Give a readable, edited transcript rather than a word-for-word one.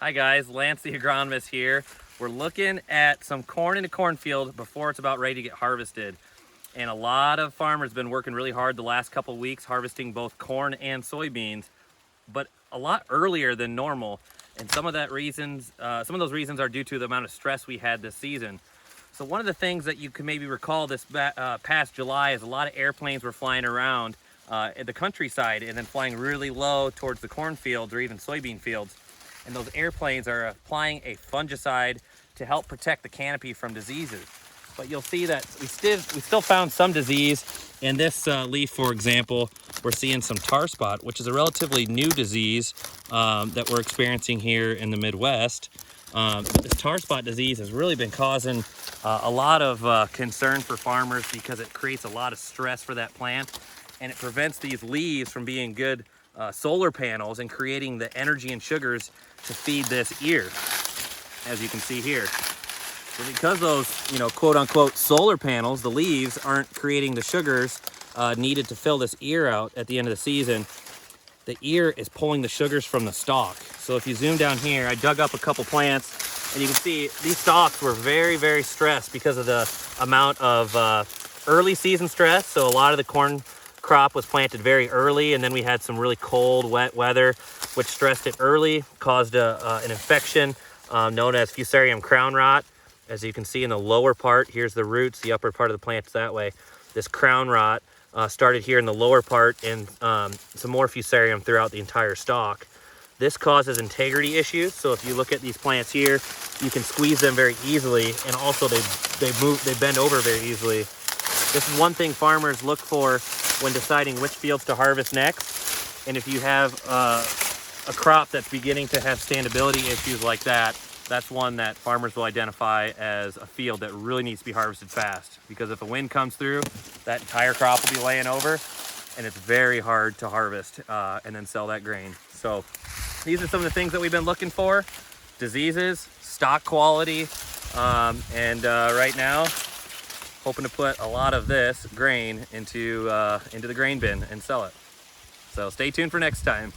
Hi guys, Lance the Agronomist here. We're looking at some corn in a cornfield before it's about ready to get harvested. And a lot of farmers have been working really hard the last couple of weeks harvesting both corn and soybeans, but a lot earlier than normal. And some of those reasons are due to the amount of stress we had this season. So one of the things that you can maybe recall this past July is a lot of airplanes were flying around at the countryside and then flying really low towards the cornfields or even soybean fields. And those airplanes are applying a fungicide to help protect the canopy from diseases. But you'll see that we still found some disease. In this leaf, for example, we're seeing some tar spot, which is a relatively new disease that we're experiencing here in the Midwest. This tar spot disease has really been causing a lot of concern for farmers because it creates a lot of stress for that plant, and it prevents these leaves from being good solar panels and creating the energy and sugars to feed this ear, as you can see here. So because those, quote unquote solar panels, the leaves aren't creating the sugars needed to fill this ear out at the end of the season, the ear is pulling the sugars from the stalk. So if you zoom down here, I dug up a couple plants and you can see these stalks were very, very stressed because of the amount of early season stress. So a lot of the corn crop was planted very early, and then we had some really cold, wet weather, which stressed it early, caused an infection known as Fusarium crown rot. As you can see in the lower part, here's the roots, the upper part of the plant's that way. This crown rot started here in the lower part, and some more Fusarium throughout the entire stalk. This causes integrity issues. So if you look at these plants here, you can squeeze them very easily, and also they bend over very easily. This is one thing farmers look for when deciding which fields to harvest next. And if you have a crop that's beginning to have standability issues like that, that's one that farmers will identify as a field that really needs to be harvested fast. Because if a wind comes through, that entire crop will be laying over, and it's very hard to harvest and then sell that grain. So these are some of the things that we've been looking for: diseases, stock quality, and right now, hoping to put a lot of this grain into the grain bin and sell it. So stay tuned for next time.